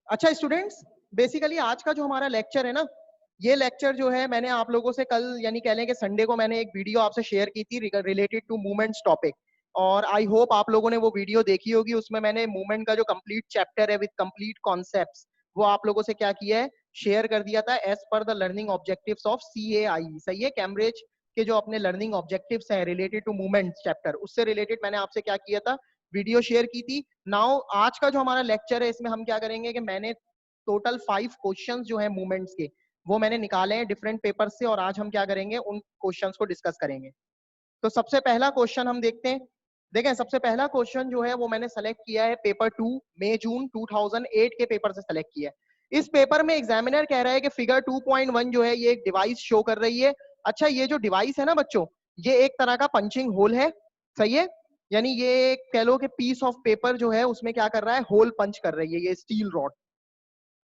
अच्छा students, basically आज का जो हमारा लेक्चर है ना, ये लेक्चर जो है मैंने आप लोगों से कल यानी कह लें कि संडे को मैंने एक वीडियो आपसे शेयर की थी रिलेटेड टू मूवमेंट्स टॉपिक, और आई होप आप लोगों ने वो वीडियो देखी होगी। उसमें मैंने मूवमेंट का जो कंप्लीट चैप्टर है विद कंप्लीट कॉन्सेप्ट्स वो आप लोगों से क्या किया है, शेयर कर दिया था as per the learning objectives of CAI। सही है, कैम्ब्रिज के जो अपने लर्निंग ऑब्जेक्टिव्स हैं रिलेटेड टू मूवमेंट्स चैप्टर, उससे रिलेटेड मैंने आपसे क्या किया था, वीडियो शेयर की थी। नाउ आज का जो हमारा लेक्चर है इसमें हम क्या करेंगे कि मैंने टोटल 5 क्वेश्चंस जो है मूवमेंट्स के वो मैंने निकाले हैं डिफरेंट पेपर से, और आज हम क्या करेंगे उन क्वेश्चंस को डिस्कस करेंगे। तो सबसे पहला क्वेश्चन हम देखते हैं। देखें, सबसे पहला क्वेश्चन जो है वो मैंने सेलेक्ट किया है पेपर 2 मई जून 2008 के पेपर से सेलेक्ट किया है। इस पेपर में एग्जामिनर कह रहा है कि फिगर 2.1 जो है ये एक डिवाइस शो कर रही है। अच्छा, ये जो डिवाइस है ना बच्चों, ये एक तरह का पंचिंग होल है। सही है, यानी ये कह लो कि पीस ऑफ पेपर जो है उसमें क्या कर रहा है, होल पंच कर रही है ये स्टील रॉड।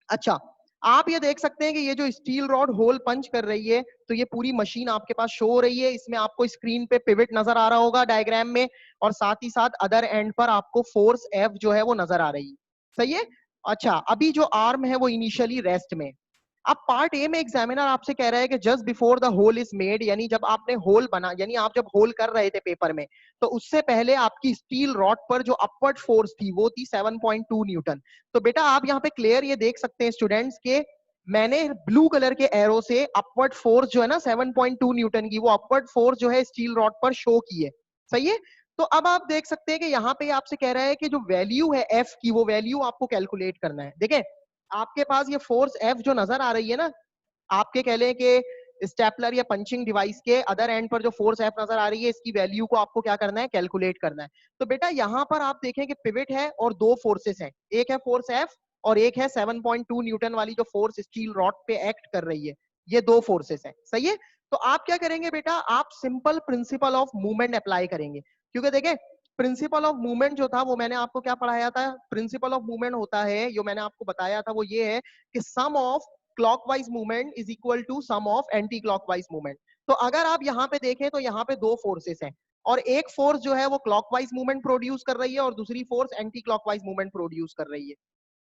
अच्छा, आप ये देख सकते हैं कि ये जो स्टील रॉड होल पंच कर रही है, तो ये पूरी मशीन आपके पास शो हो रही है। इसमें आपको स्क्रीन पे पिवट नजर आ रहा होगा डायग्राम में, और साथ ही साथ अदर एंड पर आपको फोर्स F जो है वो नजर आ रही है। सही है। अच्छा, अभी जो आर्म है वो इनिशियली रेस्ट में। अब पार्ट ए में एग्जामिनर आपसे कह रहा है कि just before the hole is made, यानी जब आपने होल बना, यानी आप जब होल कर रहे थे पेपर में, तो उससे पहले आपकी स्टील रॉड पर जो अपवर्ड फोर्स थी वो थी 7.2 न्यूटन। तो बेटा आप यहाँ पे क्लियर ये देख सकते हैं स्टूडेंट्स के, मैंने ब्लू कलर के एरो से अपवर्ड फोर्स जो है ना 7.2 न्यूटन की, वो अपवर्ड फोर्स जो है स्टील रॉड पर शो की है। सही है। तो अब आप देख सकते हैं कि यहाँ पे आपसे कह रहा है कि जो वैल्यू है एफ की, वो वैल्यू आपको कैलकुलेट करना है। देखें, आपके पास ये फोर्स एफ जो नजर आ रही है ना, आपके कह लें कि स्टेपलर या पंचिंग डिवाइस के अदर एंड पर जो फोर्स एफ नजर आ रही है, इसकी वैल्यू को आपको क्या करना है, कैलकुलेट करना है। तो बेटा यहाँ पर आप देखें कि पिवट है और दो फोर्सेस हैं, एक है फोर्स एफ और एक है 7.2 न्यूटन वाली जो फोर्स स्टील रॉड पे एक्ट कर रही है। ये दो फोर्सेस हैं। सही है। तो आप क्या करेंगे बेटा, आप simple principal of movement apply करेंगे, क्योंकि देखें प्रिंसिपल ऑफ मूवमेंट जो था वो मैंने आपको क्या पढ़ाया था, प्रिंसिपल ऑफ मूवमेंट होता है, जो मैंने आपको बताया था वो ये है कि sum of clockwise movement is equal to sum of anti clockwise movement. तो अगर आप यहाँ पे देखें तो यहाँ पे दो फोर्सेस हैं, और एक फोर्स जो है वो क्लॉकवाइज मूवमेंट प्रोड्यूस कर रही है और दूसरी force anti clockwise movement produce कर रही है।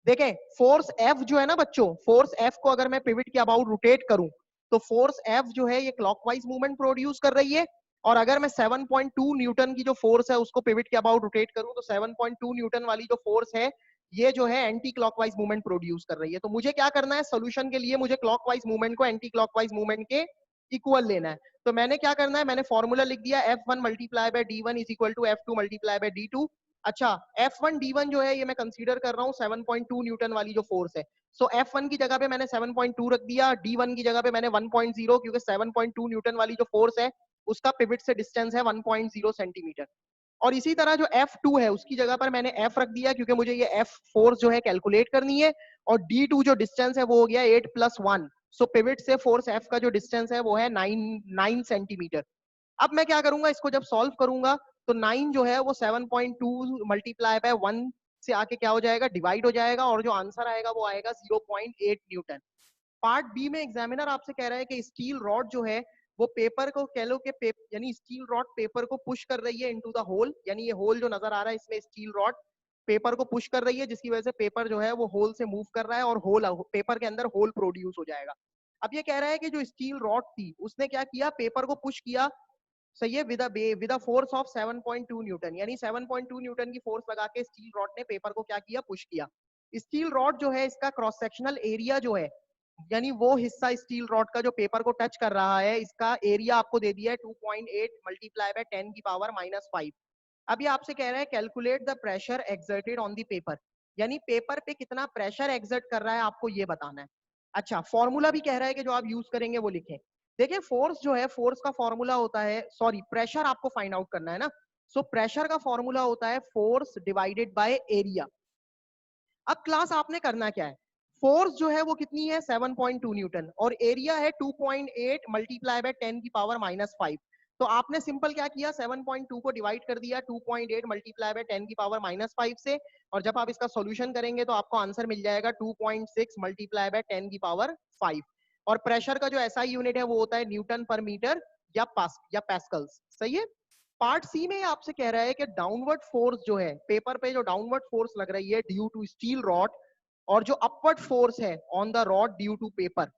देखें, फोर्स F जो है ना बच्चों, फोर्स F को अगर मैं पिवट के अबाउट रोटेट करूं, तो फोर्स F जो है ये क्लॉकवाइज मूवमेंट प्रोड्यूस कर रही है। और अगर मैं 7.2 न्यूटन की जो फोर्स है उसको पिवट के अबाउट रोटेट करूं, तो 7.2 न्यूटन वाली जो फोर्स है ये जो है एंटी क्लॉकवाइज मूवमेंट प्रोड्यूस कर रही है। तो मुझे क्या करना है, सोल्यूशन के लिए मुझे क्लॉकवाइज मूवमेंट को एंटी क्लॉकवाइज मूवमेंट के इक्वल लेना है। तो मैंने क्या करना है, मैंने फॉर्मूला लिख दिया F1 multiply by D1 is equal to F2 multiply by D2। अच्छा, F1 D1 जो है ये मैं कंसीडर कर रहा हूँ 7.2 न्यूटन वाली जो फोर्स है। सो F1 की जगह पे मैंने 7.2 रख दिया, D1 की जगह पे मैंने 1.0, क्योंकि 7.2 न्यूटन वाली जो फोर्स है उसका पिवट से डिस्टेंस है 1.0 सेंटीमीटर। और इसी तरह जो F2 है उसकी जगह पर मैंने F रख दिया, क्योंकि मुझे ये F फोर्स जो है कैलकुलेट करनी है। और D2 जो डिस्टेंस है वो हो गया 8+1। सो पिवट से फोर्स F का जो डिस्टेंस है वो है 9 सेंटीमीटर। अब मैं क्या करूंगा, इसको जब सॉल्व करूंगा तो 9 जो है वो 7.2 मल्टीप्लाई बाय 1 से आके क्या हो जाएगा, डिवाइड हो जाएगा, और जो आंसर आएगा वो आएगा 0.8 न्यूटन। पार्ट बी में एग्जामिनर आपसे कह रहा है कि स्टील रॉड जो है वो पेपर को कह लो कि यानी स्टील रॉड पेपर को पुश कर रही है इनटू द होल, यानी ये होल जो नजर आ रहा है इसमें स्टील रॉड पेपर को पुश कर रही है, जिसकी वजह से पेपर जो है वो होल से मूव कर रहा है और होल पेपर के अंदर होल प्रोड्यूस हो जाएगा। अब ये कह रहा है कि जो स्टील रॉड थी उसने क्या किया, पेपर को पुश किया। सही है, विद फोर्स ऑफ 7.2 न्यूटन, यानी 7.2 न्यूटन की फोर्स लगा के स्टील रॉड ने पेपर को क्या किया, पुश किया। स्टील रॉड जो है इसका क्रॉस सेक्शनल एरिया जो है, यानी वो हिस्सा स्टील रॉड का जो पेपर को टच कर रहा है, इसका एरिया आपको दे दिया है 2.8 मल्टीप्लाई बाय 10 की पावर -5। अब ये आपसे कह रहा है calculate the pressure exerted on the paper, यानी पेपर पे कितना प्रेशर एक्सर्ट कर रहा है आपको ये बताना है। अच्छा, फॉर्मूला भी कह रहा है कि जो आप यूज करेंगे वो लिखें। देखिए, फोर्स जो है, फोर्स का फॉर्मूला होता है, सॉरी प्रेशर आपको फाइंड आउट करना है ना। सो प्रेशर का फॉर्मूला होता है फोर्स डिवाइडेड बाय एरिया। अब क्लास आपने करना क्या है, फोर्स जो है वो कितनी है 7.2 न्यूटन, और एरिया है 2.8 मल्टीप्लाई बाय 10 की पावर -5। तो आपने सिंपल क्या किया, 7.2 को डिवाइड कर दिया 2.8 मल्टीप्लाई बाय 10 की पावर -5 से, और जब आप इसका सॉल्यूशन करेंगे तो आपको आंसर मिल जाएगा 2.6 मल्टीप्लाई बाय 10 की पावर 5। और प्रेशर का जो एसआई यूनिट है वो होता है न्यूटन पर मीटर या पैस्कल्स। सही है। पार्ट सी में आपसे कह रहा है कि डाउनवर्ड फोर्स जो है पेपर पे, जो डाउनवर्ड फोर्स लग रही है ड्यू टू स्टील रॉड, और जो अपवर्ड फोर्स है on the rod due to paper,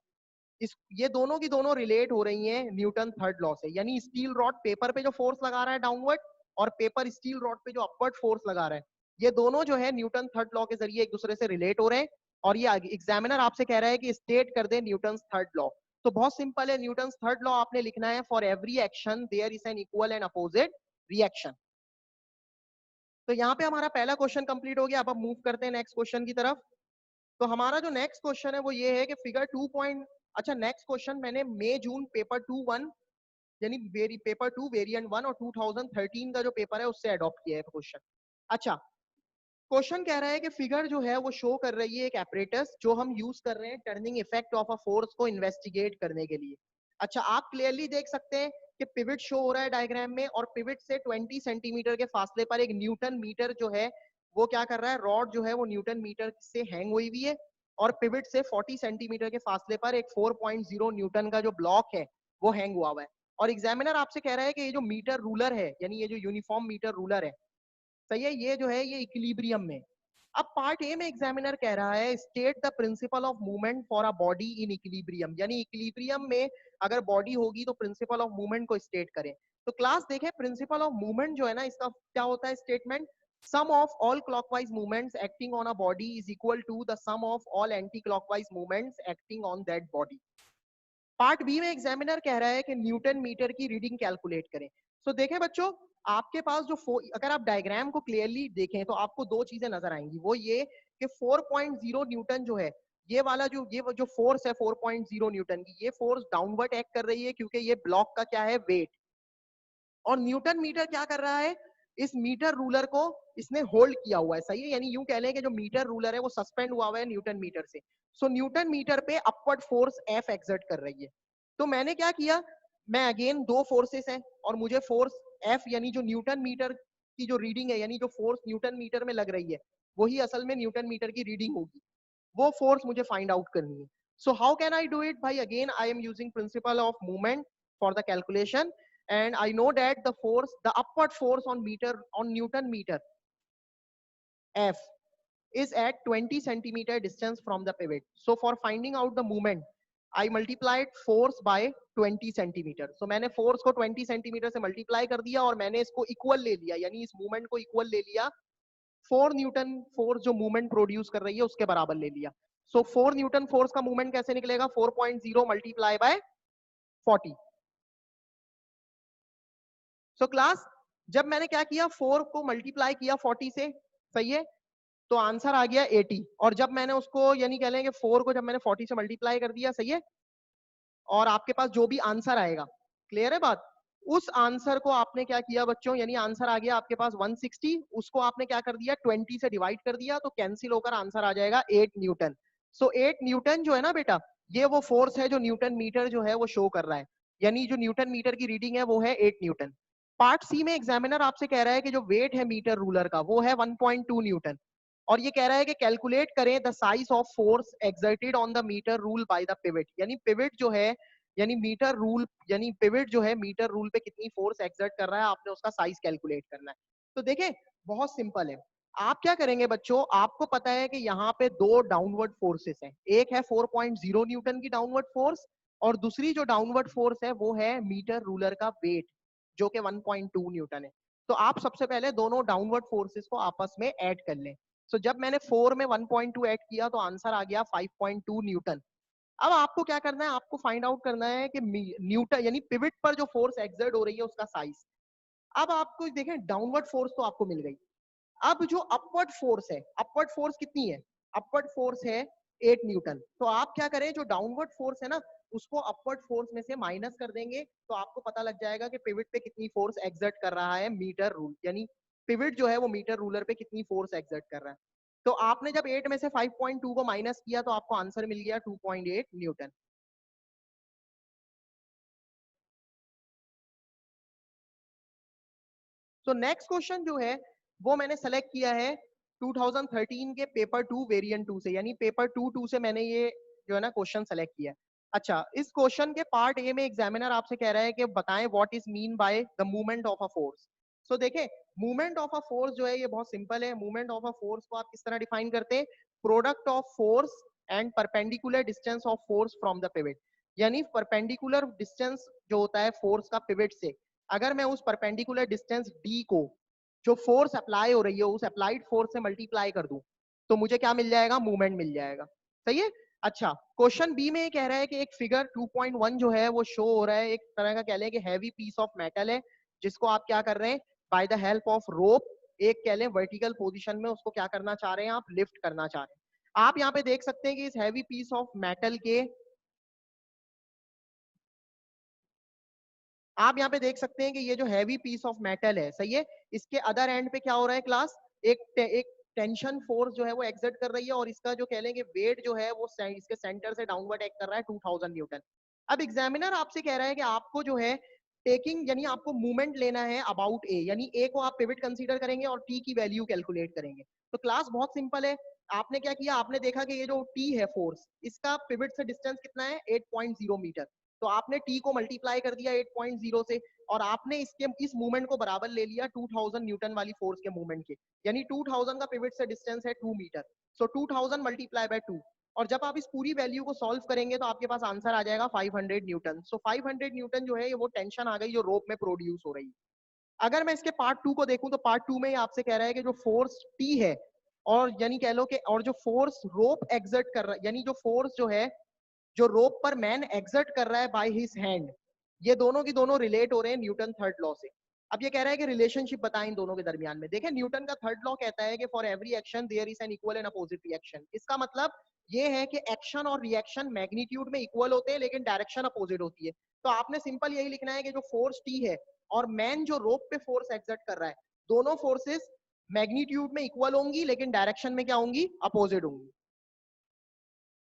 इस ये दोनों की दोनों रिलेट हो रही हैं न्यूटन थर्ड लॉ से। यानी स्टील रॉड पेपर पे जो फोर्स लगा रहा है डाउनवर्ड, और पेपर स्टील रॉड पे जो अपवर्ड फोर्स लगा रहा है, ये दोनों जो है न्यूटन थर्ड लॉ के जरिए एक दूसरे से रिलेट हो रहे हैं। और ये एग्जामिनर आपसे कह रहा है कि स्टेट कर दे न्यूटन थर्ड लॉ। तो बहुत सिंपल है, न्यूटन थर्ड लॉ आपने लिखना है, for every action there is an equal and opposite reaction. तो यहाँ पे हमारा पहला क्वेश्चन कंप्लीट हो गया। अब हम मूव करते हैं नेक्स्ट क्वेश्चन की तरफ। तो हमारा जो नेक्स्ट क्वेश्चन है वो ये है कि फिगर 2 पॉइंट, अच्छा नेक्स्ट क्वेश्चन मैंने मई जून पेपर 2 1 यानी पेपर 2 वेरिएंट 1 और 2013 का जो पेपर है उससे अडॉप्ट किया है क्वेश्चन। अच्छा, क्वेश्चन कह रहा है कि फिगर जो है वो शो कर रही है एक एपरेटस जो हम यूज कर रहे हैं turning effect of a force को इन्वेस्टिगेट करने के लिए। अच्छा, आप क्लियरली देख सकते हैं कि पिवट शो हो रहा है डायग्राम में, और पिवट से 20 सेंटीमीटर के फासले पर एक न्यूटन मीटर जो है वो क्या कर रहा है, रॉड जो है वो न्यूटन मीटर से हैंग हुई हुई है, और पिवट से 40 सेंटीमीटर के फासले पर एक 4.0 न्यूटन का जो ब्लॉक है वो हैंग हुआ हुआ है। और एग्जामिनर आपसे कह रहा है कि ये जो मीटर रूलर है, यानी ये जो यूनिफॉर्म मीटर रूलर है, सही है, ये जो है ये इक्विलिब्रियम में। अब पार्ट ए में एग्जामिनर कह रहा है state the principal of movement for a body in equilibrium, यानी इक्विलिब्रियम में अगर बॉडी होगी तो प्रिंसिपल ऑफ मूवमेंट को स्टेट करें। तो क्लास देखें, प्रिंसिपल ऑफ मूवमेंट जो है ना, इसका क्या होता है statement, sum of all clockwise movements acting on a body is equal to the sum of all anti clockwise movements acting on that body. Part B में एग्जामिनर कह रहा है कि न्यूटन मीटर की रीडिंग कैलकुलेट करें। तो देखें बच्चों, आपके पास जो अगर आप डायग्राम को क्लियरली देखें तो आपको दो चीजें नजर आएंगी। वो ये कि 4.0 न्यूटन जो है, ये वाला जो फोर्स है 4.0 न्यूटन की, ये फोर्स डाउनवर्ड एक्ट कर रही है क्योंकि ये ब्लॉक का क्या है, वेट। और न्यूटन मीटर क्या कर रहा है, इस मीटर रूलर को इसने होल्ड किया हुआ है, सही है। यानी यूं कह लें कि जो मीटर रूलर है वो सस्पेंड हुआ हुआ है न्यूटन मीटर से। सो न्यूटन मीटर पे अपवर्ड फोर्स एफ एक्सर्ट कर रही है। तो मैंने क्या किया, मैं अगेन दो फोर्सेस हैं और मुझे फोर्स एफ यानी जो न्यूटन मीटर की जो रीडिंग है, यानी जो फोर्स न्यूटन मीटर में लग रही है वही असल में न्यूटन मीटर की रीडिंग होगी, वो फोर्स मुझे फाइंड आउट करनी है। So how can I do it भाई, again I am using principle of movement for the calculation, and I know that the upward force on Newton meter F is at 20 centimeter distance from the pivot. So for finding out the moment, I multiplied force by 20 centimeter. So मैंने force को 20 centimeter से multiply कर दिया और मैंने इसको equal ले लिया, यानी इस movement को equal ले लिया 4 न्यूटन फोर्स जो मूवमेंट प्रोड्यूस कर रही है उसके बराबर ले लिया। सो 4 न्यूटन फोर्स का मूवमेंट कैसे निकलेगा, 4.0 मल्टीप्लाई बाय 40। सो क्लास, जब मैंने क्या किया, 4 को मल्टीप्लाई किया 40 से, सही है, तो आंसर आ गया 80। और जब मैंने उसको यानी कह लेंगे 4 को जब मैंने 40 से मल्टीप्लाई कर दिया, सही है, और आपके पास जो भी आंसर आएगा, क्लियर है बात, उस आंसर को आपने क्या किया बच्चों, यानी आंसर आ गया आपके पास 160, उसको आपने क्या कर दिया 20 से डिवाइड कर दिया, तो कैंसिल होकर आंसर आ जाएगा 8 न्यूटन। सो 8 न्यूटन जो है ना बेटा, ये वो फोर्स है जो न्यूटन मीटर जो है वो शो कर रहा है, यानी जो न्यूटन मीटर की रीडिंग है वो है 8 न्यूटन। पार्ट सी में एग्जामिनर आपसे कह रहा है कि जो वेट है मीटर रूलर का वो है 1.2 न्यूटन, और ये कह रहा है कि कैलकुलेट करें the size of force exerted on the meter rule by the pivot, यानी पिवट जो है, यानी मीटर रूल, यानी पिवट जो है मीटर रूल पे कितनी फोर्स एक्सर्ट कर रहा है, आपने उसका साइज कैलकुलेट करना है। तो देखें, बहुत सिंपल है। आप क्या करेंगे बच्चों, आपको पता है कि यहाँ पे दो डाउनवर्ड फोर्सेस हैं, एक है 4.0 न्यूटन की डाउनवर्ड फोर्स, और दूसरी जो डाउनवर्ड फोर्स है वो है मीटर रूलर का वेट जो कि 1.2 न्यूटन है। तो आप सबसे पहले दोनों डाउनवर्ड फोर्सेस को आपस में ऐड कर लें। सो जब मैंने 4 में 1.2 ऐड किया तो आंसर आ गया 5.2 न्यूटन। अब आपको क्या करना है, आपको फाइंड आउट करना है कि न्यूटन यानी पिवट पर जो फोर्स एक्सर्ट हो रही है उसका साइज। अब आपको देखें, डाउनवर्ड फोर्स तो आपको मिल गई, अब जो अपवर्ड फोर्स है, अपवर्ड फोर्स कितनी है, अपवर्ड फोर्स है 8 न्यूटन। तो आप क्या करें, जो डाउनवर्ड फोर्स है ना उसको अपवर्ड फोर्स में से माइनस कर देंगे, तो आपको पता लग जाएगा कि पिवट पे कितनी फोर्स एक्सर्ट कर रहा है मीटर रूल, यानी पिवट जो है वो मीटर रूलर पे कितनी फोर्स एक्सर्ट कर रहा है। तो आपने जब 8 में से 5.2 को माइनस किया तो आपको आंसर मिल गया 2.8 न्यूटन। तो नेक्स्ट क्वेश्चन जो है वो मैंने सेलेक्ट किया है 2013 के पेपर 2 वेरिएंट 2 से, यानी पेपर 2 से मैंने ये जो है ना क्वेश्चन सेलेक्ट किया है। अच्छा, इस क्वेश्चन के पार्ट ए में एग्जामिनर आपसे कह रहा है कि बताएं what is mean by the movement of a force. So देखें, मूवमेंट ऑफ अ फोर्स जो है ये बहुत सिंपल है। मूवमेंट ऑफ अ फोर्स को आप किस तरह डिफाइन करते हैं, product of force and perpendicular distance of force from the pivot. यानी परपेंडिकुलर डिस्टेंस जो होता है फोर्स का पिवट से, अगर मैं उस परपेंडिकुलर डिस्टेंस डी को जो फोर्स अप्लाई हो रही है उस अप्लाइड फोर्स से मल्टीप्लाई कर दूं तो मुझे क्या मिल जाएगा, मूवमेंट मिल जाएगा। सही है। अच्छा, क्वेश्चन बी में ये कह रहा है कि एक फिगर 2.1 जो है वो शो हो रहा है, एक तरह का कह लें कि हैवी पीस ऑफ मेटल है जिसको आप क्या कर रहे हैं, by the help of rope एक कह लें वर्टिकल पोजीशन में उसको क्या करना चाह रहे हैं, आप लिफ्ट करना चाह रहे हैं। आप यहाँ पे देख सकते हैं कि इस हैवी पीस ऑफ मेटल के, आप यहाँ पे देख सकते हैं कि ये जो हैवी पीस ऑफ मेटल है, सही है, इसके अदर एंड पे क्या हो रहा है क्लास, एक टेंशन फोर्स जो है वो एक्सर्ट कर रही है और इसका जो कह लेंगे वेट जो है वो इसके सेंटर से डाउनवर्ड एक्ट कर रहा है 2000 न्यूटन। अब एग्जामिनर आपसे कह रहा है कि आपको जो है टेकिंग यानी आपको मूवमेंट लेना है अबाउट ए, यानी ए को आप पिवट कंसीडर करेंगे और टी की वैल्यू कैलकुलेट करेंगे। तो क्लास बहुत सिंपल है, आपने क्या किया, आपने देखा कि ये जो टी है फोर्स, इसका पिवट से डिस्टेंस कितना है 8.0 मीटर, तो आपने टी को मल्टीप्लाई कर दिया 8.0 से और आपने इसके इस मूवमेंट को बराबर ले लिया 2000 न्यूटन वाली फोर्स के मूवमेंट के, यानी 2000 का पिवट से डिस्टेंस है 2 मीटर, सो 2000 मल्टीप्लाई बाय 2, और जब आप इस पूरी वैल्यू को सॉल्व करेंगे तो आपके पास आंसर आ जाएगा 500 न्यूटन। सो 500 न्यूटन जो है ये वो टेंशन आ गई जो रोप में प्रोड्यूस हो रही है। अगर मैं इसके पार्ट 2 को देखूं तो पार्ट 2 में आपसे कह रहा है कि जो फोर्स टी है और यानी कह लो कि और जो फोर्स रोप एक्सर्ट कर रहा है, यानी जो फोर्स जो है जो रोप पर मैन एक्सर्ट कर रहा है बाय हिज हैंड, ये दोनों की दोनों रिलेट हो रहे हैं न्यूटन थर्ड लॉ से। अब ये कह रहा है कि रिलेशनशिप बताएं इन दोनों के दरमियान में। देखें न्यूटन का थर्ड लॉ कहता है कि for every action there is an equal and opposite reaction. इसका मतलब ये है कि एक्शन और रिएक्शन मैग्नीट्यूड में इक्वल होते हैं लेकिन डायरेक्शन अपोजिट होती है। तो आपने सिंपल यही लिखना है कि जो फोर्स टी है और मैन जो रोप पे फोर्स एक्सर्ट कर रहा है, दोनों फोर्सेस मैग्नीट्यूड में इक्वल होंगी लेकिन डायरेक्शन में क्या होंगी, अपोजिट होंगी।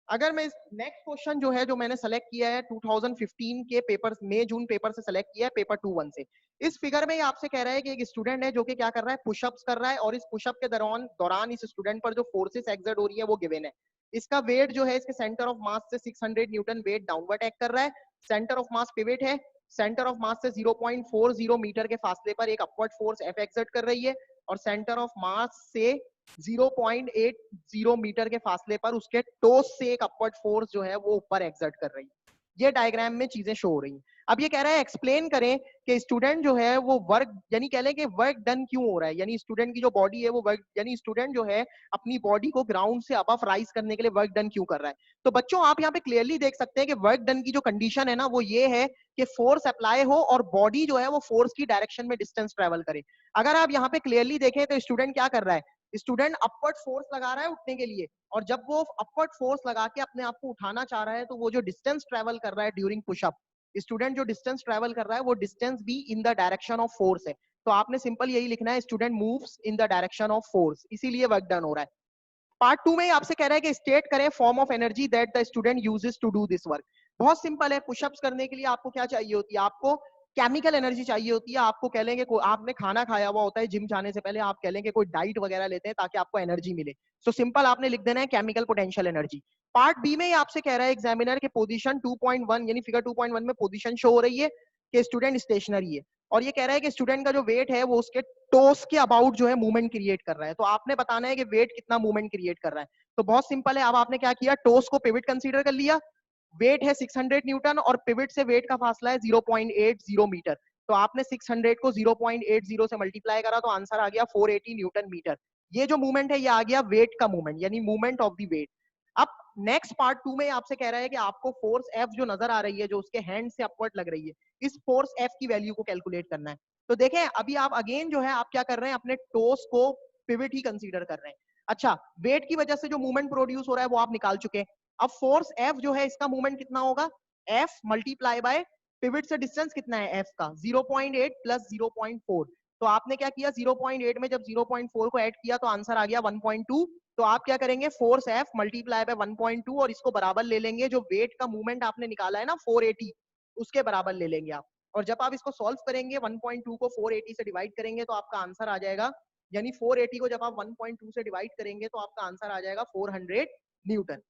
अगर मैं नेक्स्ट क्वेश्चन जो है जो मैंने सेलेक्ट किया है 2015 के पेपर मई जून पेपर से सेलेक्ट किया है, पेपर 2-1 से। इस फिगर में ये आपसे कह रहा है कि एक स्टूडेंट है जो कि क्या कर रहा है, पुशअप्स कर रहा है और इस पुशअप के दौरान इस स्टूडेंट पर जो फोर्सेस एक्सर्ट हो रही है वो गिवन है। इसका वेट जो है इसके सेंटर ऑफ मास से 600 न्यूटन वेट डाउनवर्ड एक्ट कर रहा है, सेंटर ऑफ मास पिवट है, सेंटर ऑफ मास से 0.40 मीटर के फासले पर एक अपवर्ड फोर्स एफ एक्सर्ट कर रही है और सेंटर ऑफ मास से 0.80 मीटर के फासले पर उसके टोस से एक अपवर्ड फोर्स जो है वो ऊपर एक्सर्ट कर रही है। ये डायग्राम में चीजें शो हो रही हैं। अब ये कह रहा है एक्सप्लेन करें कि स्टूडेंट जो है वो वर्क यानी कह लें कि वर्क डन क्यों हो रहा है, यानी स्टूडेंट की जो बॉडी है वो वर्क यानी स्टूडेंट जो है अपनी बॉडी को ग्राउंड से अबव राइज करने के लिए वर्क डन क्यों कर रहा है। तो बच्चों आप यहाँ पे क्लियरली देख सकते हैं कि वर्क डन की जो कंडीशन है ना वो ये है कि फोर्स अप्लाई हो और बॉडी जो है वो फोर्स की डायरेक्शन में डिस्टेंस ट्रेवल करे। अगर आप यहाँ पे क्लियरली देखें तो स्टूडेंट क्या कर रहा है, स्टूडेंट अपवर्ड फोर्स लगा रहा है उठने के लिए, और जब वो अपवर्ड फोर्स लगा के अपने आप को उठाना चाह रहा है तो वो जो डिस्टेंस ट्रेवल कर रहा है ड्यूरिंग पुशअप, स्टूडेंट जो डिस्टेंस ट्रेवल कर रहा है वो डिस्टेंस भी in the direction of force है। तो आपने सिंपल यही लिखना है student moves in the direction of force, इसीलिए वर्क डन हो रहा है। पार्ट 2 में आपसे कह रहा है कि स्टेट करें form of energy that the student uses to do this work. बहुत सिंपल है, पुशअप्स करने के लिए आपको क्या चाहिए होती है, आपको केमिकल एनर्जी चाहिए होती है। आपको कह लेंगे आपने खाना खाया हुआ होता है, जिम जाने से पहले आप कह लेंगे कोई डाइट वगैरह लेते हैं ताकि आपको एनर्जी मिले, तो सिंपल आपने लिख देना है chemical potential energy. Part B में आपसे कह रहा है एग्जामिनर के पोजीशन 2.1 यानी फिगर 2.1 में पोजीशन शो हो रही है कि स्टूडेंट स्टेशनरी है और ये कह रहा है कि स्टूडेंट का जो वेट है वो उसके टोस के अबाउट जो है मूवमेंट क्रिएट कर रहा है। तो आपने बताना है कि वेट कितना मूवमेंट क्रिएट कर रहा है। तो बहुत सिंपल है, अब आपने क्या किया, टोस को पिवट कंसीडर कर लिया, वेट है 600 न्यूटन और पिवट से वेट का फासला है 0.80 मीटर, तो आपने 600 को 0.80 से मल्टीप्लाई करा तो आंसर आ गया 480 न्यूटन मीटर। ये जो मूवमेंट है ये आ गया वेट का मूवमेंट यानी मूवमेंट ऑफ द वेट। अब नेक्स्ट पार्ट 2 में आपसे कह रहा है कि आपको फोर्स एफ जो नजर आ रही है जो उसके हैंड से अपवर्ड लग रही है, इस फोर्स एफ की वैल्यू को कैलकुलेट करना है। तो देखें अभी आप अगेन जो है आप क्या कर रहे हैं, अपने टोस को पिवट ही कंसीडर कर रहे हैं। अच्छा, वेट की वजह से जो मूवमेंट प्रोड्यूस हो रहा है वो आप निकाल चुके हैं। अब फोर्स एफ जो है इसका मूवमेंट कितना होगा, एफ मल्टीप्लाई बाय पिवट से डिस्टेंस कितना है एफ का, 0.8 प्लस 0.4। तो आपने क्या किया, 0.8 में जब 0.4 को ऐड किया तो आंसर आ गया 1.2। तो आप क्या करेंगे, फोर्स एफ मल्टीप्लाई बाय 1.2 और इसको बराबर ले लेंगे जो वेट का मूवमेंट आपने निकाला है ना 480, उसके बराबर ले लेंगे आप। और जब आप इसको सॉल्व करेंगे 1.2 को 480 से डिवाइड करेंगे तो आपका आंसर आ जाएगा, यानी 480 को जब आप 1.2 से डिवाइड करेंगे तो आपका आंसर आ जाएगा 400 न्यूटन।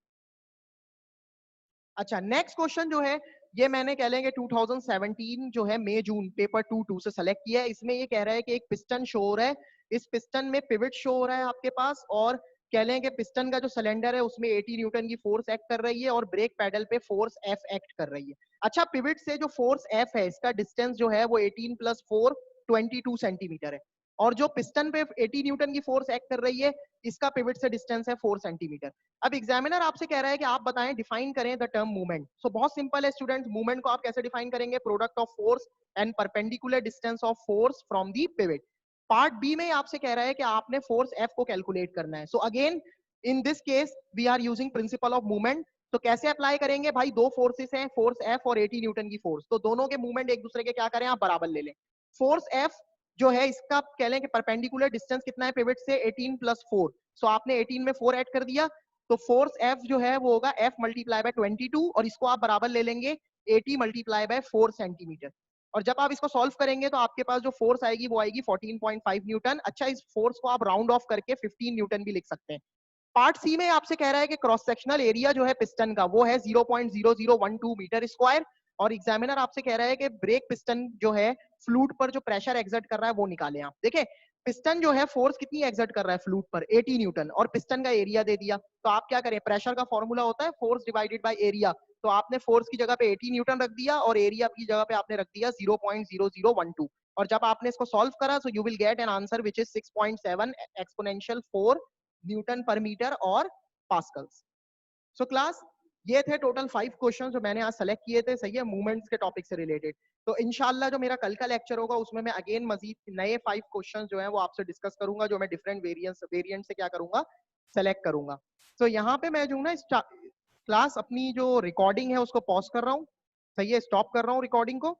अच्छा, नेक्स्ट क्वेश्चन जो है ये मैंने कह लेंगे 2017 जो है मई जून पेपर 2-2 से सेलेक्ट किया है। इसमें ये कह रहा है कि एक पिस्टन शो हो रहा है, इस पिस्टन में पिवट शो हो रहा है आपके पास और कह लें कि पिस्टन का जो सिलेंडर है उसमें 80 न्यूटन की फोर्स एक्ट कर रही है और ब्रेक पैडल पे फोर्स एफ एक्ट कर रही है। अच्छा, पिवट से जो फोर्स एफ है इसका डिस्टेंस जो है वो 18 प्लस 4 22 सेंटीमीटर है, और जो पिस्टन पे 80 न्यूटन की फोर्स एक्ट कर रही है इसका पिवट से डिस्टेंस है 4 सेंटीमीटर। अब एग्जामिनर आपसे कह रहा है कि आप बताएं, डिफाइन करें द टर्म मूवमेंट। सो बहुत सिंपल है स्टूडेंट्स, मूवमेंट को आप कैसे डिफाइन करेंगे? Product of force and perpendicular distance of force from the pivot. Part B में आपसे कह रहा है कि आपने फोर्स एफ को कैलकुलेट करना है। So again in this case we are using principle of movement. तो कैसे अप्लाई करेंगे भाई? दो फोर्सेस हैं, फोर्स एफ और 80 न्यूटन की फोर्स, तो दोनों के मूवमेंट एक दूसरे के क्या करें, आप बराबर ले लें। फोर्स एफ जो है इसका कह लें कि परपेंडिकुलर डिस्टेंस कितना है पिवट से? 18 प्लस 4। सो आपने 18 में 4 ऐड कर दिया, तो फोर्स एफ जो है वो होगा एफ मल्टीप्लाई बाय 22, और इसको आप बराबर ले लेंगे 80 मल्टीप्लाई बाय 4 सेंटीमीटर। और जब आप इसको सॉल्व करेंगे तो आपके पास जो फोर्स आएगी वो आएगी 14.5 न्यूटन। अच्छा, इस फोर्स को आप राउंड ऑफ करके 15 न्यूटन भी लिख सकते हैं। पार्ट सी में आपसे कह रहा है कि क्रॉस सेक्शनल एरिया जो है पिस्टन का वो है 0.0012 मीटर स्क्वायर, और एग्जामिनर आपसे कह रहा है कि ब्रेक पिस्टन जो है फ्लूट पर जो प्रेशर एक्सर्ट कर रहा है वो निकालें आप। देखिए पिस्टन जो है फोर्स कितनी एक्सर्ट कर रहा है फ्लूट पर? 80 न्यूटन, और पिस्टन का एरिया दे दिया, तो आप क्या करें? प्रेशर का फॉर्मूला होता है फोर्स डिवाइडेड बाय एरिया, तो आपने फोर्स की जगह पे 80 न्यूटन रख दिया और एरिया की जगह पे आपने रख दिया 0.0012, और जब आपने इसको सॉल्व करा so you will get an answer which is 6.7 exponential 4 Newton पर मीटर और पास्कल्स। सो क्लास ये थे टोटल 5 क्वेश्चन जो मैंने आज सेलेक्ट किए थे, सही है, मूवमेंट्स के टॉपिक से रिलेटेड। तो इंशाल्लाह जो मेरा कल का लेक्चर होगा उसमें मैं अगेन मजीद नए 5 क्वेश्चन जो है वो आपसे डिस्कस करूंगा, जो मैं डिफरेंट वेरिएंट से क्या करूंगा, सेलेक्ट करूंगा। तो यहाँ पे मैं जो ना क्लास अपनी जो रिकॉर्डिंग है उसको पॉज कर रहा हूँ, सही है, स्टॉप कर रहा हूँ रिकॉर्डिंग को।